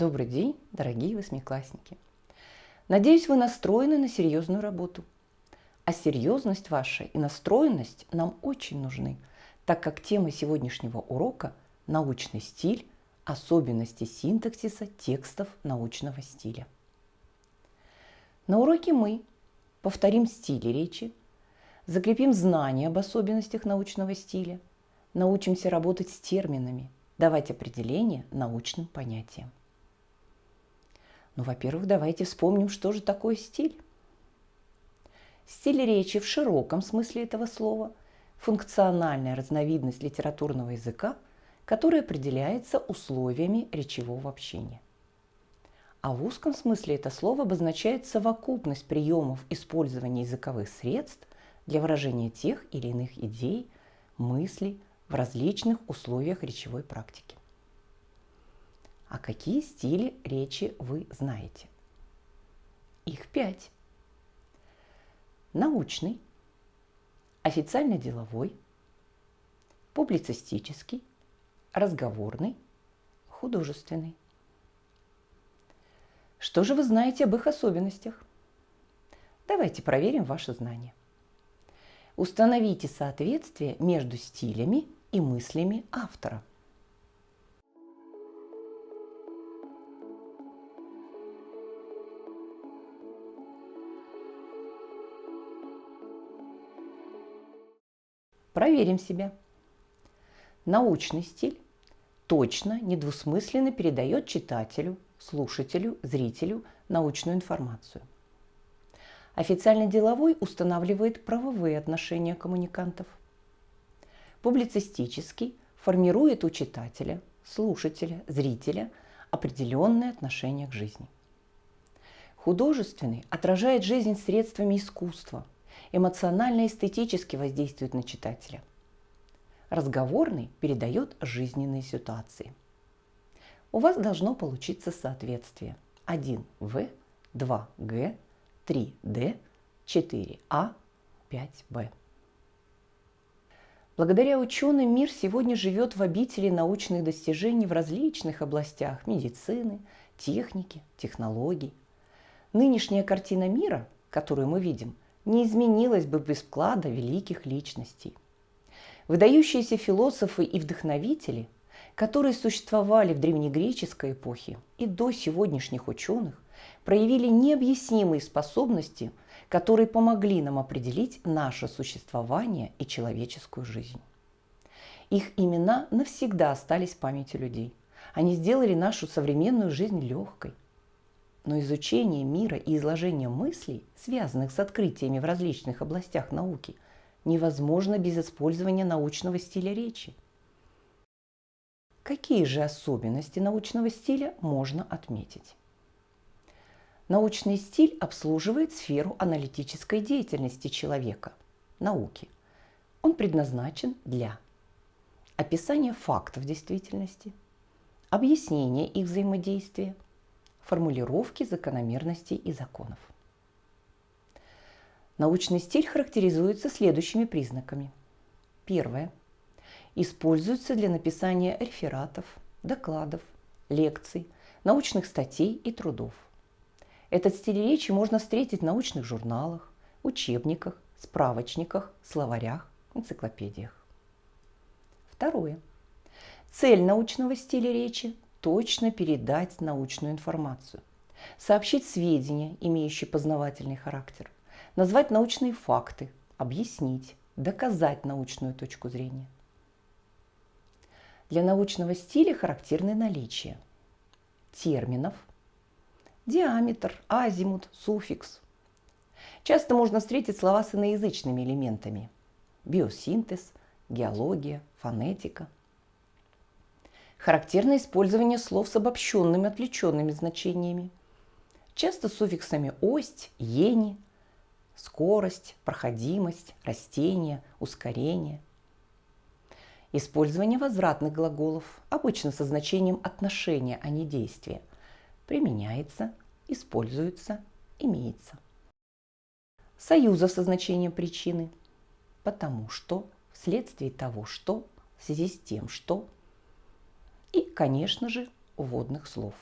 Добрый день, дорогие восьмиклассники! Надеюсь, вы настроены на серьезную работу. А серьезность ваша и настроенность нам очень нужны, так как тема сегодняшнего урока – научный стиль, особенности синтаксиса текстов научного стиля. На уроке мы повторим стили речи, закрепим знания об особенностях научного стиля, научимся работать с терминами, давать определения научным понятиям. Ну, во-первых, давайте вспомним, что же такое стиль. Стиль речи в широком смысле этого слова – функциональная разновидность литературного языка, которая определяется условиями речевого общения. А в узком смысле это слово обозначает совокупность приемов использования языковых средств для выражения тех или иных идей, мыслей в различных условиях речевой практики. А какие стили речи вы знаете? Их 5. Научный, официально-деловой, публицистический, разговорный, художественный. Что же вы знаете об их особенностях? Давайте проверим ваши знания. Установите соответствие между стилями и мыслями автора. Проверим себя. Научный стиль точно, недвусмысленно передает читателю, слушателю, зрителю научную информацию. Официально-деловой устанавливает правовые отношения коммуникантов. Публицистический формирует у читателя, слушателя, зрителя определенные отношения к жизни. Художественный отражает жизнь средствами искусства, эмоционально-эстетически воздействует на читателя. Разговорный передает жизненные ситуации. У вас должно получиться соответствие 1В, 2Г, 3Д, 4А, 5Б. Благодаря ученым мир сегодня живет в обители научных достижений в различных областях медицины, техники, технологий. Нынешняя картина мира, которую мы видим, не изменилась бы без вклада великих личностей. Выдающиеся философы и вдохновители, которые существовали в древнегреческой эпохе и до сегодняшних ученых, проявили необъяснимые способности, которые помогли нам определить наше существование и человеческую жизнь. Их имена навсегда остались в памяти людей. Они сделали нашу современную жизнь легкой. Но изучение мира и изложение мыслей, связанных с открытиями в различных областях науки, невозможно без использования научного стиля речи. Какие же особенности научного стиля можно отметить? Научный стиль обслуживает сферу аналитической деятельности человека, науки. Он предназначен для описания фактов действительности, объяснения их взаимодействия, формулировки закономерностей и законов. Научный стиль характеризуется следующими признаками. Первое. Используется для написания рефератов, докладов, лекций, научных статей и трудов. Этот стиль речи можно встретить в научных журналах, учебниках, справочниках, словарях, энциклопедиях. Второе. Цель научного стиля речи – точно передать научную информацию, сообщить сведения, имеющие познавательный характер, назвать научные факты, объяснить, доказать научную точку зрения. Для научного стиля характерны наличие терминов, диаметр, азимут, суффикс. Часто можно встретить слова с иноязычными элементами – биосинтез, геология, фонетика. Характерно использование слов с обобщенными, отвлеченными значениями, часто с суффиксами «ость», «ени», скорость, проходимость, растение, ускорение. Использование возвратных глаголов, обычно со значением отношения, а не действия, применяется, используется, имеется. Союзов со значением причины, потому что, вследствие того, что, в связи с тем, что. И, конечно же, вводных слов.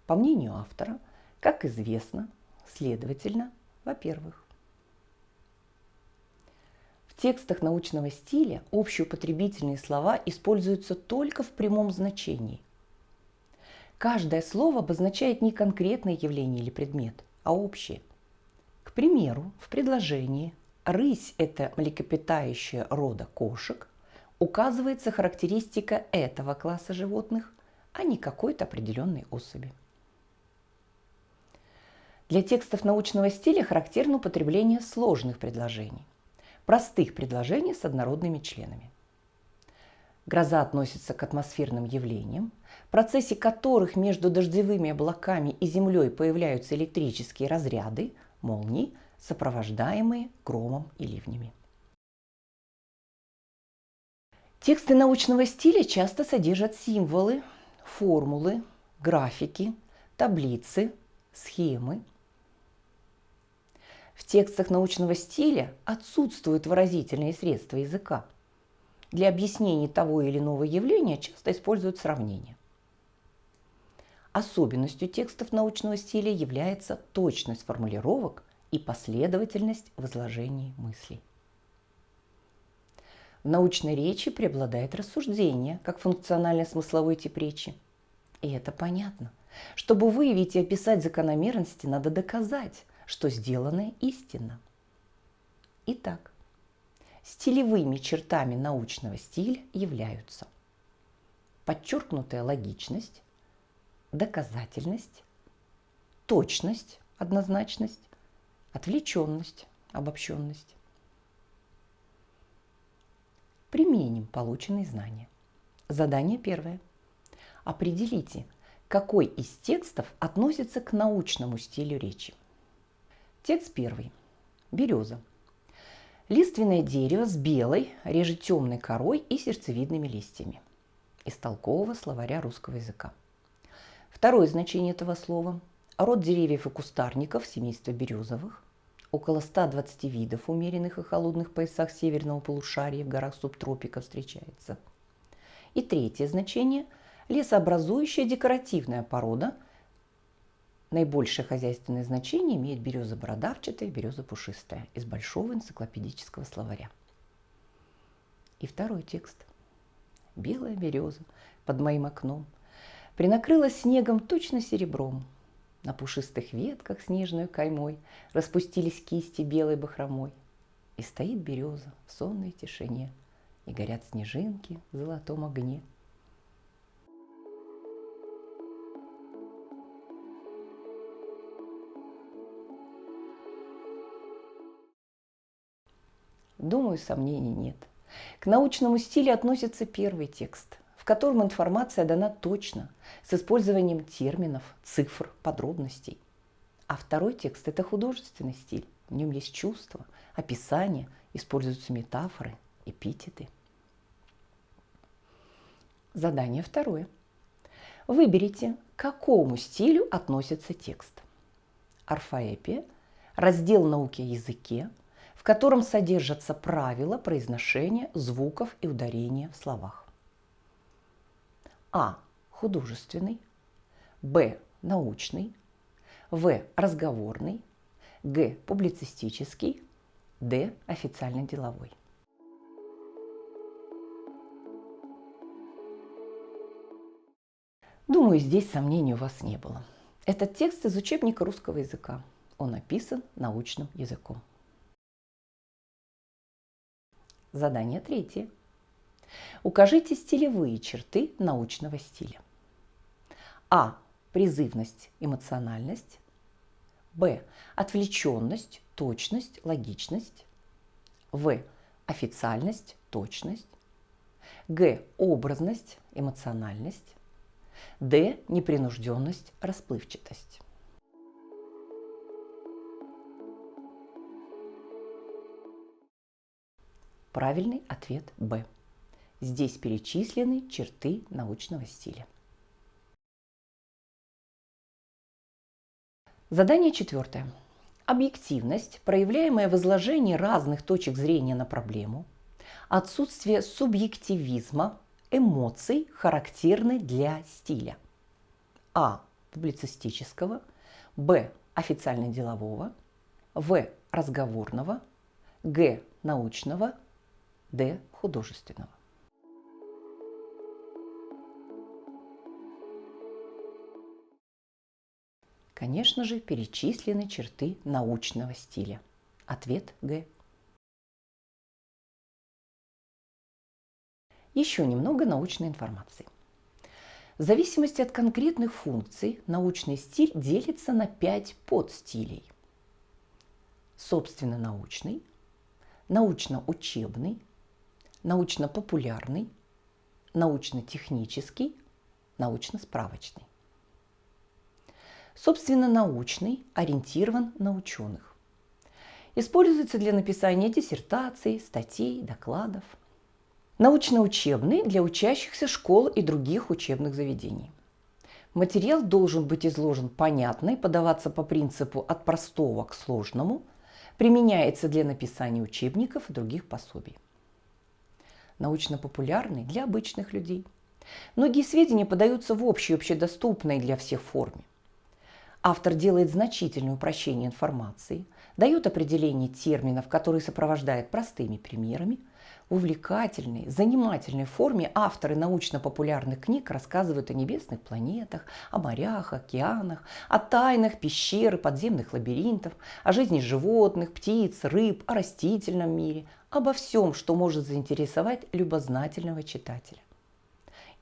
По мнению автора, как известно, следовательно, во-первых, в текстах научного стиля общеупотребительные слова используются только в прямом значении. Каждое слово обозначает не конкретное явление или предмет, а общее. К примеру, в предложении «рысь – это млекопитающее рода кошек» указывается характеристика этого класса животных, а не какой-то определенной особи. Для текстов научного стиля характерно употребление сложных предложений, простых предложений с однородными членами. Гроза относится к атмосферным явлениям, в процессе которых между дождевыми облаками и землей появляются электрические разряды, молнии, сопровождаемые громом и ливнями. Тексты научного стиля часто содержат символы, формулы, графики, таблицы, схемы. В текстах научного стиля отсутствуют выразительные средства языка. Для объяснения того или иного явления часто используют сравнения. Особенностью текстов научного стиля является точность формулировок и последовательность в изложении мыслей. В научной речи преобладает рассуждение, как функциональный смысловой тип речи. И это понятно. Чтобы выявить и описать закономерности, надо доказать, что сделанное истинно. Итак, стилевыми чертами научного стиля являются подчеркнутая логичность, доказательность, точность, однозначность, отвлеченность, обобщенность. Применим полученные знания. Задание первое. Определите, какой из текстов относится к научному стилю речи. Текст первый. Береза. Лиственное дерево с белой, реже темной корой и сердцевидными листьями. Из толкового словаря русского языка. Второе значение этого слова. Род деревьев и кустарников семейства березовых. Около 120 видов в умеренных и холодных поясах северного полушария в горах субтропиков встречается. И третье значение – лесообразующая декоративная порода. Наибольшее хозяйственное значение имеет береза бородавчатая и береза пушистая из большого энциклопедического словаря. И второй текст. Белая береза под моим окном принакрылась снегом точно серебром. На пушистых ветках снежной каймой распустились кисти белой бахромой. И стоит береза в сонной тишине, и горят снежинки в золотом огне. Думаю, сомнений нет. К научному стилю относится первый текст, в котором информация дана точно, с использованием терминов, цифр, подробностей. А второй текст – это художественный стиль. В нем есть чувства, описания, используются метафоры, эпитеты. Задание второе. Выберите, к какому стилю относится текст. Орфоэпия – раздел науки о языке, в котором содержатся правила произношения звуков и ударения в словах. А. Художественный. Б. Научный. В. Разговорный. Г. Публицистический. Д. Официально-деловой. Думаю, здесь сомнений у вас не было. Этот текст из учебника русского языка. Он написан научным языком. Задание третье. Укажите стилевые черты научного стиля. А. Призывность, эмоциональность. Б. Отвлеченность, точность, логичность. В. Официальность, точность. Г. Образность, эмоциональность. Д. Непринужденность, расплывчатость. Правильный ответ Б. Здесь перечислены черты научного стиля. Задание четвертое. Объективность, проявляемая в изложении разных точек зрения на проблему, отсутствие субъективизма, эмоций, характерны для стиля. А. публицистического, б. официально-делового, в. разговорного, г. научного, д. художественного. Конечно же, перечислены черты научного стиля. Ответ Г. Еще немного научной информации. В зависимости от конкретных функций научный стиль делится на 5 подстилей. Собственно научный, научно-учебный, научно-популярный, научно-технический, научно-справочный. Собственно научный ориентирован на ученых. Используется для написания диссертаций, статей, докладов. Научно-учебный для учащихся школ и других учебных заведений. Материал должен быть изложен понятно и подаваться по принципу от простого к сложному, применяется для написания учебников и других пособий. Научно-популярный для обычных людей. Многие сведения подаются в общей, общедоступной для всех форме. Автор делает значительное упрощение информации, дает определение терминов, которые сопровождает простыми примерами. В увлекательной, занимательной форме авторы научно-популярных книг рассказывают о небесных планетах, о морях, океанах, о тайнах пещер и подземных лабиринтов, о жизни животных, птиц, рыб, о растительном мире, обо всем, что может заинтересовать любознательного читателя.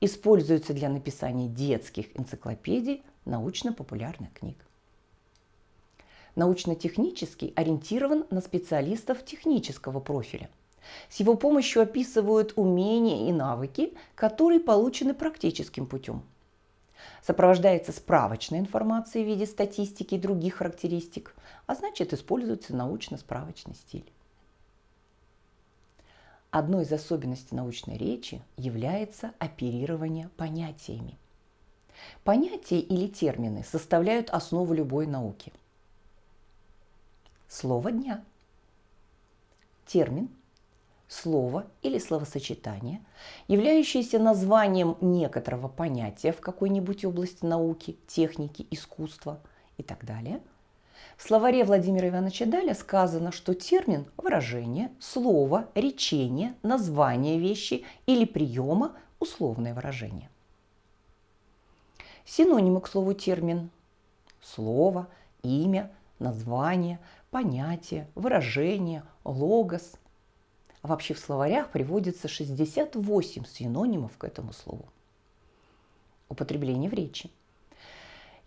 Используется для написания детских энциклопедий, научно-популярных книг. Научно-технический ориентирован на специалистов технического профиля. С его помощью описывают умения и навыки, которые получены практическим путем. Сопровождается справочной информацией в виде статистики и других характеристик, а значит используется научно-справочный стиль. Одной из особенностей научной речи является оперирование понятиями. Понятия или термины составляют основу любой науки. Слово дня. Термин, слово или словосочетание, являющееся названием некоторого понятия в какой-нибудь области науки, техники, искусства и так далее. В словаре Владимира Ивановича Даля сказано, что термин – выражение, слово, речение, название вещи или приема – условное выражение. Синонимы к слову термин – слово, имя, название, понятие, выражение, логос. Вообще в словарях приводится 68 синонимов к этому слову. Употребление в речи.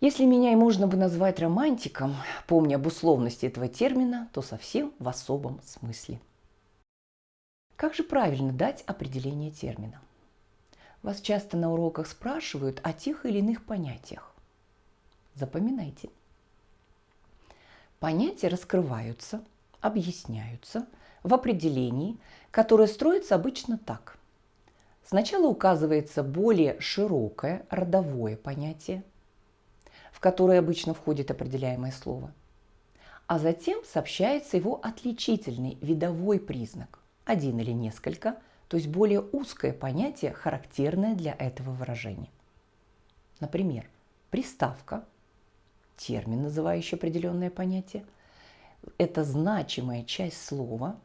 Если меня и можно бы назвать романтиком, помня об условности этого термина, то совсем в особом смысле. Как же правильно дать определение термина? Вас часто на уроках спрашивают о тех или иных понятиях. Запоминайте. Понятия раскрываются, объясняются в определении, которое строится обычно так. Сначала указывается более широкое родовое понятие, в которое обычно входит определяемое слово, а затем сообщается его отличительный видовой признак, один или несколько, то есть более узкое понятие, характерное для этого выражения. Например, приставка, термин, называющий определенное понятие, это значимая часть слова,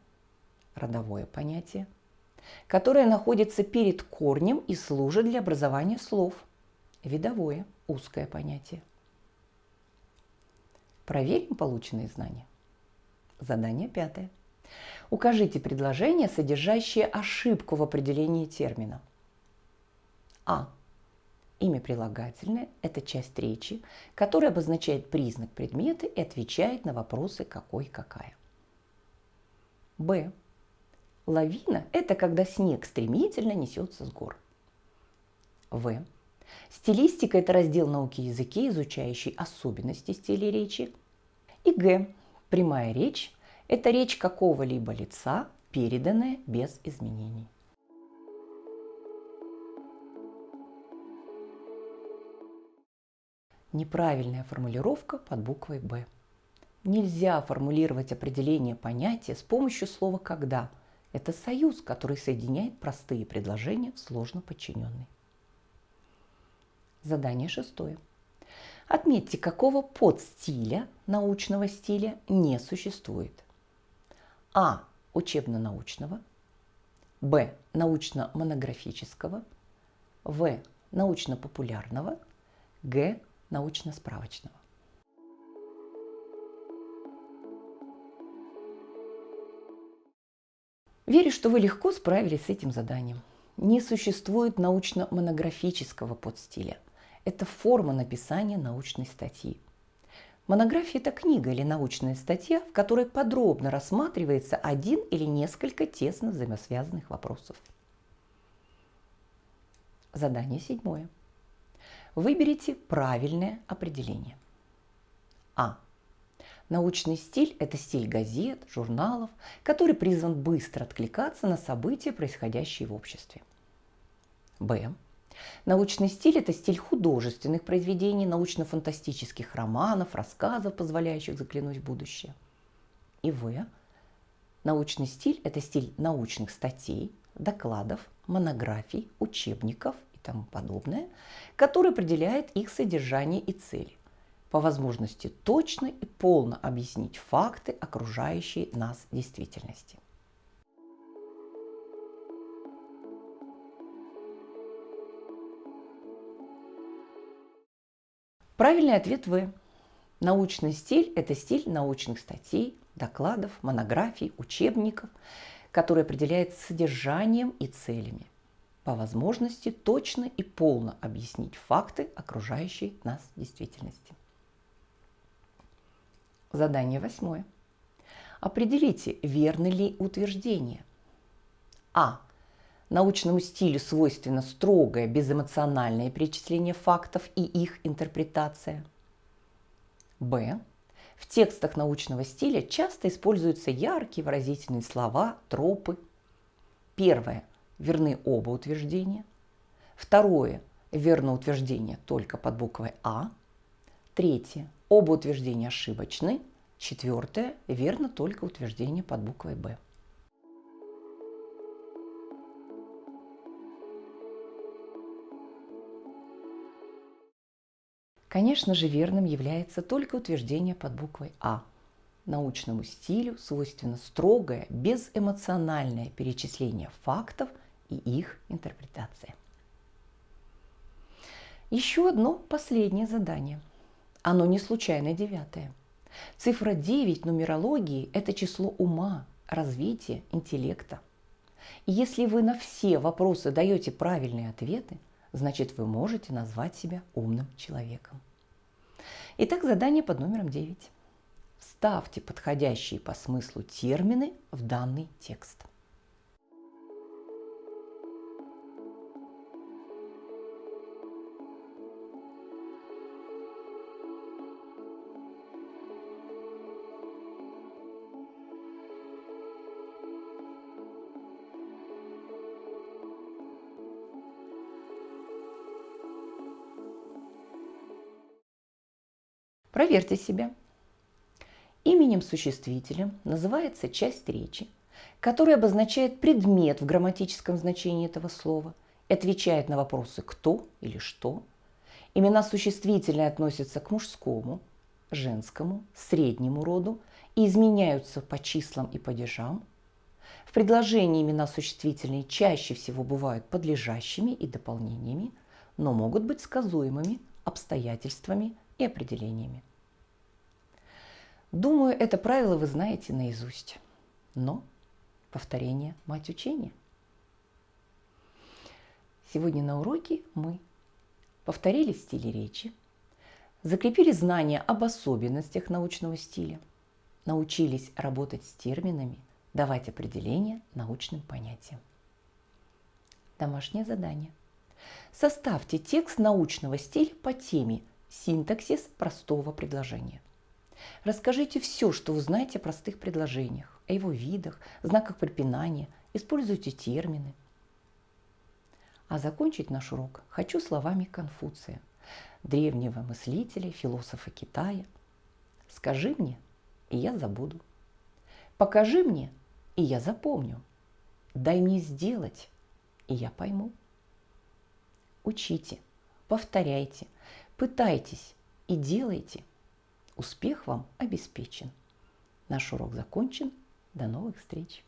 родовое понятие, которое находится перед корнем и служит для образования слов, видовое, узкое понятие. Проверим полученные знания. Задание 5. Укажите предложение, содержащее ошибку в определении термина. А. Имя прилагательное – это часть речи, которая обозначает признак предмета и отвечает на вопросы «какой», «какая». Б. Лавина – это когда снег стремительно несется с гор. В. Стилистика – это раздел науки языке, изучающий особенности стиля речи. И Г. Прямая речь – это речь какого-либо лица, переданная без изменений. Неправильная формулировка под буквой «Б». Нельзя формулировать определение понятия с помощью слова «когда». Это союз, который соединяет простые предложения в сложно подчиненные. Задание 6. Отметьте, какого подстиля научного стиля не существует. А. Учебно-научного. Б. Научно-монографического. В. Научно-популярного. Г. Научно-справочного. Верю, что вы легко справились с этим заданием. Не существует научно-монографического подстиля. Это форма написания научной статьи. Монография – это книга или научная статья, в которой подробно рассматривается один или несколько тесно взаимосвязанных вопросов. Задание 7. Выберите правильное определение. А. Научный стиль – это стиль газет, журналов, который призван быстро откликаться на события, происходящие в обществе. Б. Научный стиль – это стиль художественных произведений, научно-фантастических романов, рассказов, позволяющих заглянуть в будущее. И В. Научный стиль – это стиль научных статей, докладов, монографий, учебников и тому подобное, который определяет их содержание и цели. По возможности точно и полно объяснить факты окружающей нас действительности. Правильный ответ В. Научный стиль – это стиль научных статей, докладов, монографий, учебников, который определяет содержанием и целями. По возможности точно и полно объяснить факты окружающей нас действительности. Задание 8. Определите, верны ли утверждения. А. Научному стилю свойственно строгое, безэмоциональное перечисление фактов и их интерпретация. Б. В текстах научного стиля часто используются яркие выразительные слова, тропы. Первое. Верны оба утверждения. Второе. Верно утверждение только под буквой А. Третье. Оба утверждения ошибочны. Четвертое. Верно только утверждение под буквой Б. Конечно же, верным является только утверждение под буквой А. Научному стилю свойственно строгое, безэмоциональное перечисление фактов и их интерпретация. Еще одно последнее задание. Оно не случайно 9. Цифра 9 в нумерологии – это число ума, развития, интеллекта. И если вы на все вопросы даете правильные ответы, значит, вы можете назвать себя умным человеком. Итак, задание под номером 9. Вставьте подходящие по смыслу термины в данный текст. Проверьте себя. Именем-существителем называется часть речи, которая обозначает предмет в грамматическом значении этого слова и отвечает на вопросы «кто» или «что». Имена существительные относятся к мужскому, женскому, среднему роду и изменяются по числам и падежам. В предложении имена существительные чаще всего бывают подлежащими и дополнениями, но могут быть сказуемыми, обстоятельствами и определениями. Думаю, это правило вы знаете наизусть, но повторение – мать учения. Сегодня на уроке мы повторили стили речи, закрепили знания об особенностях научного стиля, научились работать с терминами, давать определения научным понятиям. Домашнее задание. Составьте текст научного стиля по теме «Синтаксис простого предложения». Расскажите все, что вы знаете о простых предложениях, о его видах, знаках препинания, используйте термины. А закончить наш урок хочу словами Конфуция, древнего мыслителя, философа Китая. «Скажи мне, и я забуду. Покажи мне, и я запомню. Дай мне сделать, и я пойму». Учите, повторяйте, пытайтесь, и делайте. Успех вам обеспечен. Наш урок закончен. До новых встреч!